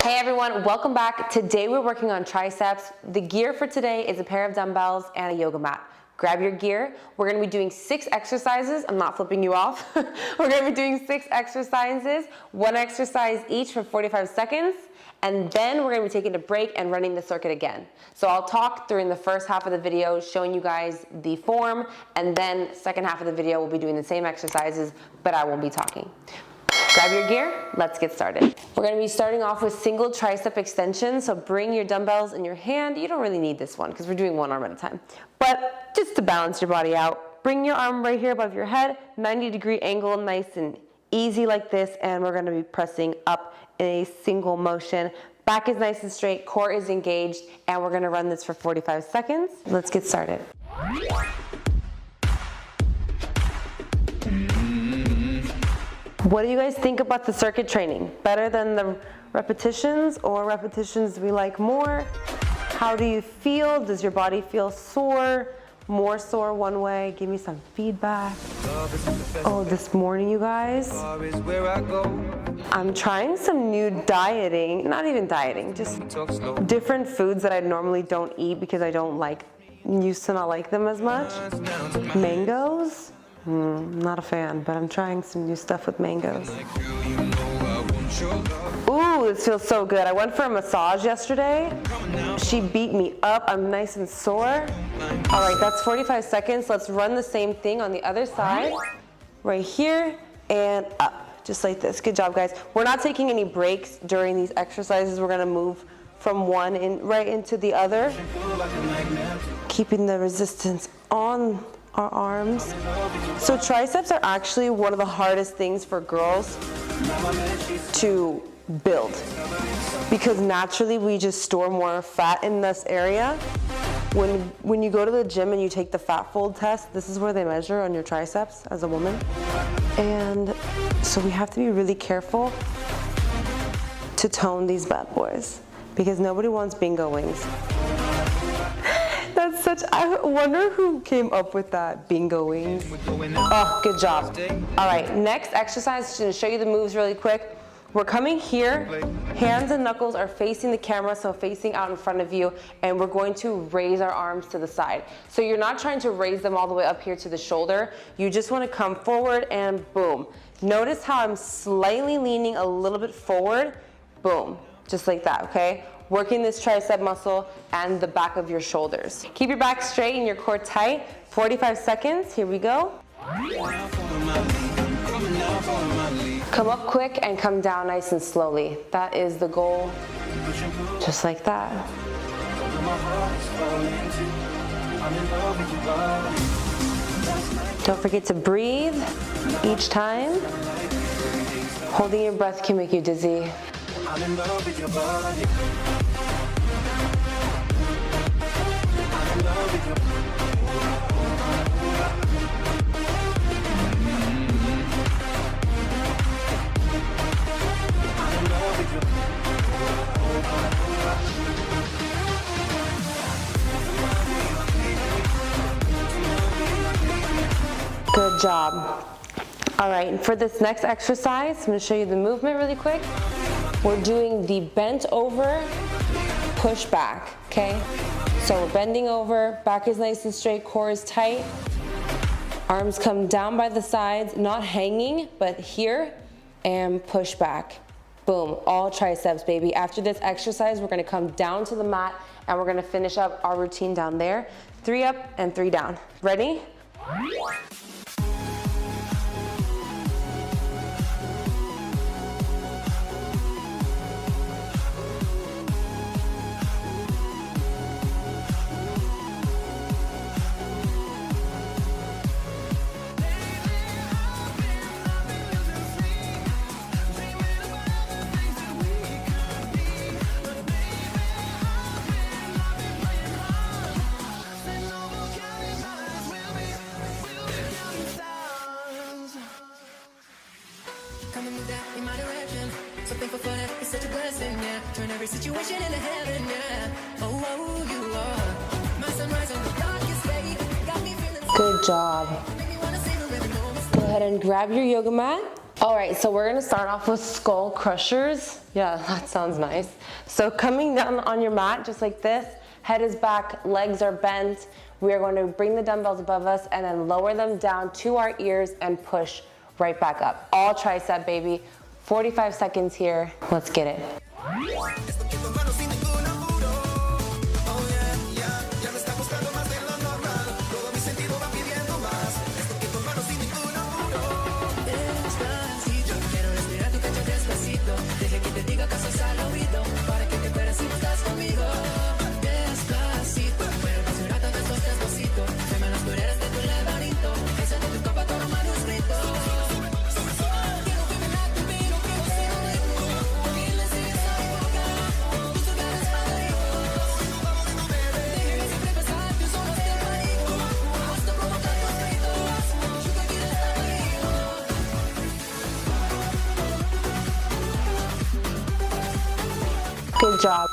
Hey everyone, welcome back. Today we're working on triceps. The gear for today is a pair of dumbbells and a yoga mat. Grab your gear. We're gonna be doing 6 exercises. I'm not flipping you off. We're gonna be doing 6 exercises, 1 exercise each for 45 seconds, and then we're gonna be taking a break and running the circuit again. So I'll talk during the first half of the video, showing you guys the form, and then second half of the video, we'll be doing the same exercises, but I won't be talking. Grab your gear, let's get started. We're gonna be starting off with single tricep extension, so bring your dumbbells in your hand. You don't really need this one because we're doing one arm at a time. But just to balance your body out, bring your arm right here above your head, 90-degree angle, nice and easy like this, and we're gonna be pressing up in a single motion. Back is nice and straight, core is engaged, and we're gonna run this for 45 seconds. Let's get started. What do you guys think about the circuit training? Better than the repetitions, or repetitions we like more? How do you feel? Does your body feel sore? More sore one way? Give me some feedback. Oh, this morning, you guys, I'm trying some new dieting, not even dieting, just different foods that I normally don't eat because I don't like, used to not like them as much. Mangoes? Not a fan, but I'm trying some new stuff with mangoes. Ooh, this feels so good. I went for a massage yesterday. She beat me up. I'm nice and sore. All right, that's 45 seconds. Let's run the same thing on the other side. Right here and up, just like this. Good job, guys. We're not taking any breaks during these exercises. We're gonna move from one right into the other, keeping the resistance on our arms. So triceps are actually one of the hardest things for girls to build because naturally we just store more fat in this area. When you go to the gym and you take the fat fold test, this is where they measure on your triceps as a woman. And so we have to be really careful to tone these bad boys because nobody wants bingo wings. That's such, I wonder who came up with that, bingo wings. Oh, good job. All right, next exercise, just gonna show you the moves really quick. We're coming here, hands and knuckles are facing the camera, so facing out in front of you, and we're going to raise our arms to the side. So you're not trying to raise them all the way up here to the shoulder, you just wanna come forward and boom. Notice how I'm slightly leaning a little bit forward, boom, just like that, okay? Working this tricep muscle and the back of your shoulders. Keep your back straight and your core tight. 45 seconds, here we go. Come up quick and come down nice and slowly. That is the goal, just like that. Don't forget to breathe each time. Holding your breath can make you dizzy. I'm in love with your body. I'm in love with your Good job. All right, and for this next exercise, I'm going to show you the movement really quick. We're doing the bent over, push back, okay? So we're bending over, back is nice and straight, core is tight. Arms come down by the sides, not hanging, but here, and push back. Boom, all triceps, baby. After this exercise, we're gonna come down to the mat and we're gonna finish up our routine down there. 3 up and 3 down. Ready? Turn every situation into heaven, yeah. Oh, oh, you are my sunrise on the darkest day. Got me feeling. Good job. Go ahead and grab your yoga mat. All right, so we're gonna start off with skull crushers. Yeah, that sounds nice. So coming down on your mat, just like this, head is back, legs are bent. We are going to bring the dumbbells above us and then lower them down to our ears and push right back up. All tricep, baby. 45 seconds here. Let's get it. Good job.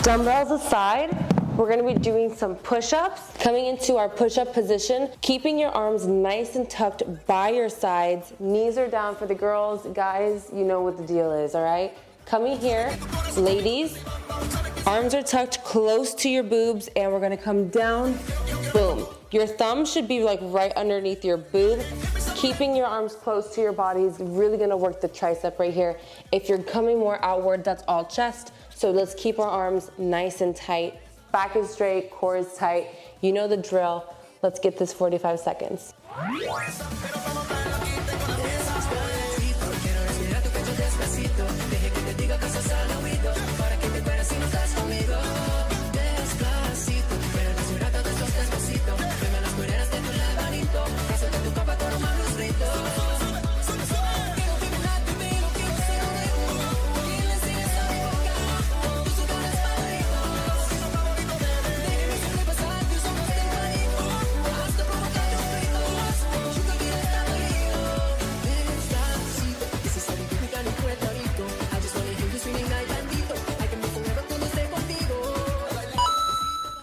Dumbbells aside, we're gonna be doing some push-ups. Coming into our push-up position, keeping your arms nice and tucked by your sides. Knees are down for the girls. Guys, you know what the deal is, all right? Coming here, ladies, arms are tucked close to your boobs, and we're gonna come down, boom. Your thumb should be like right underneath your boob. Keeping your arms close to your body is really gonna work the tricep right here. If you're coming more outward, that's all chest. So let's keep our arms nice and tight. Back is straight, core is tight. You know the drill. Let's get this 45 seconds.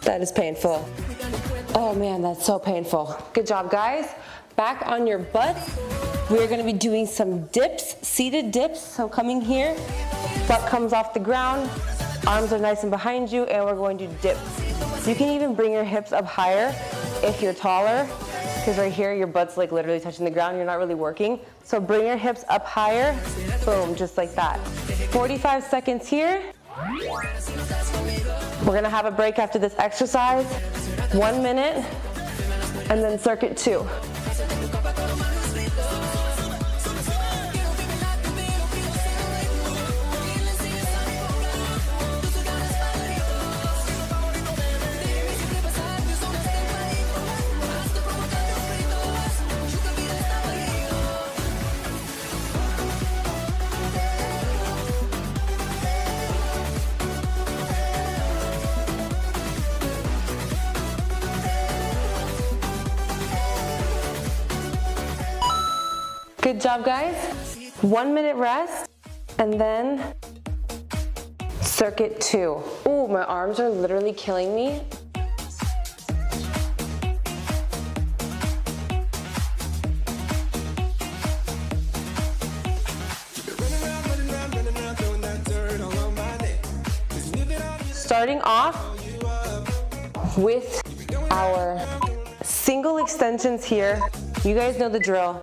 That is painful. Oh man, that's so painful. Good job, guys. Back on your butts. We're gonna be doing some dips, seated dips. So coming here, butt comes off the ground, arms are nice and behind you, and we're going to dip. You can even bring your hips up higher if you're taller, because right here, your butt's like literally touching the ground, you're not really working. So bring your hips up higher, boom, just like that. 45 seconds here. We're gonna have a break after this exercise, 1 minute, and then circuit 2. Good job, guys. 1 minute rest, and then circuit 2. Ooh, my arms are literally killing me. Starting off with our single extensions here. You guys know the drill.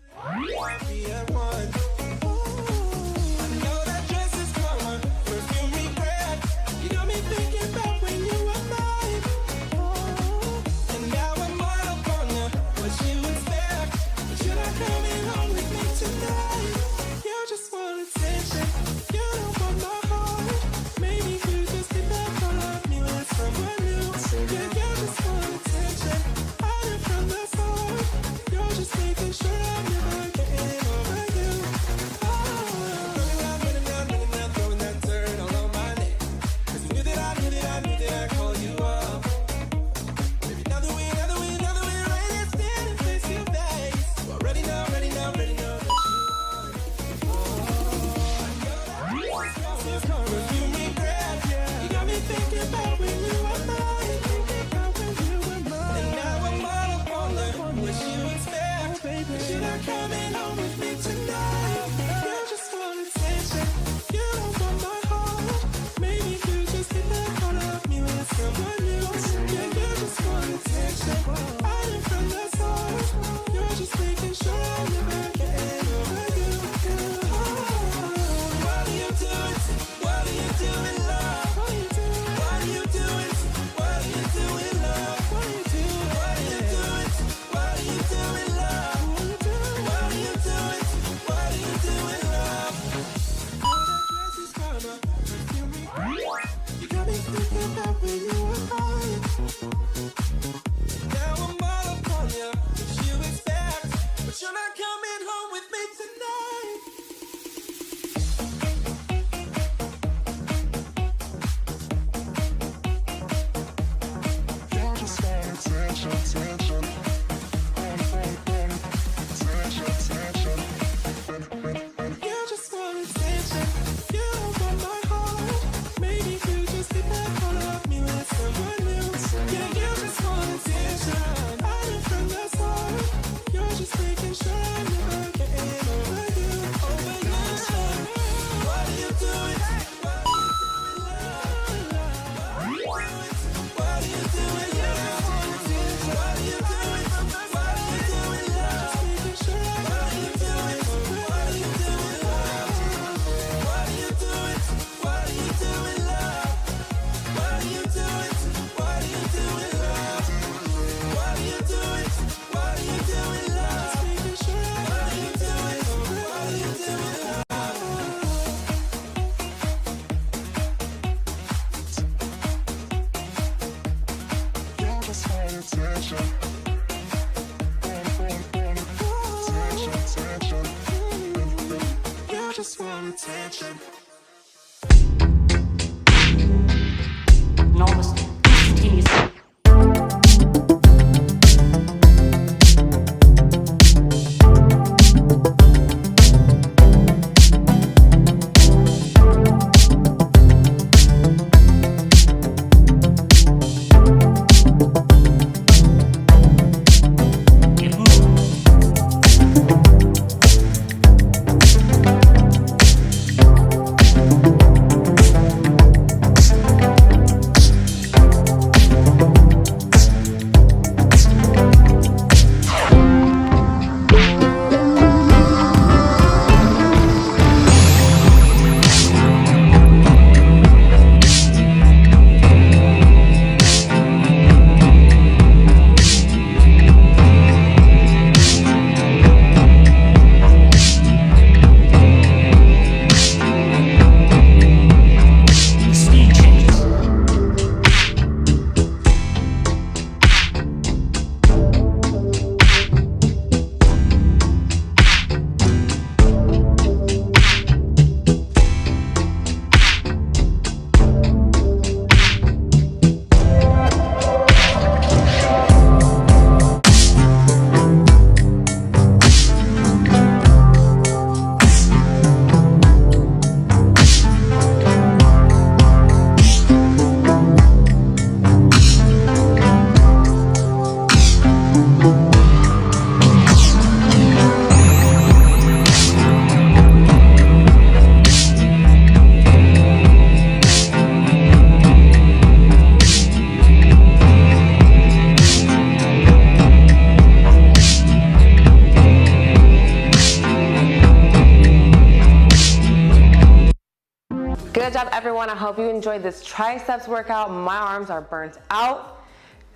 everyone. I hope you enjoyed this triceps workout. My arms are burnt out.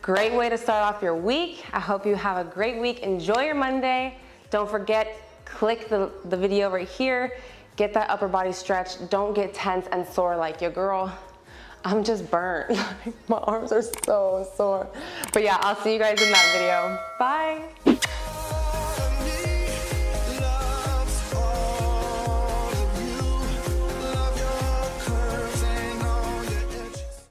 Great way to start off your week. I hope you have a great week. Enjoy your Monday. Don't forget, click the video right here. Get that upper body stretch. Don't get tense and sore like your girl. I'm just burnt. My arms are so sore. But yeah, I'll see you guys in that video. Bye.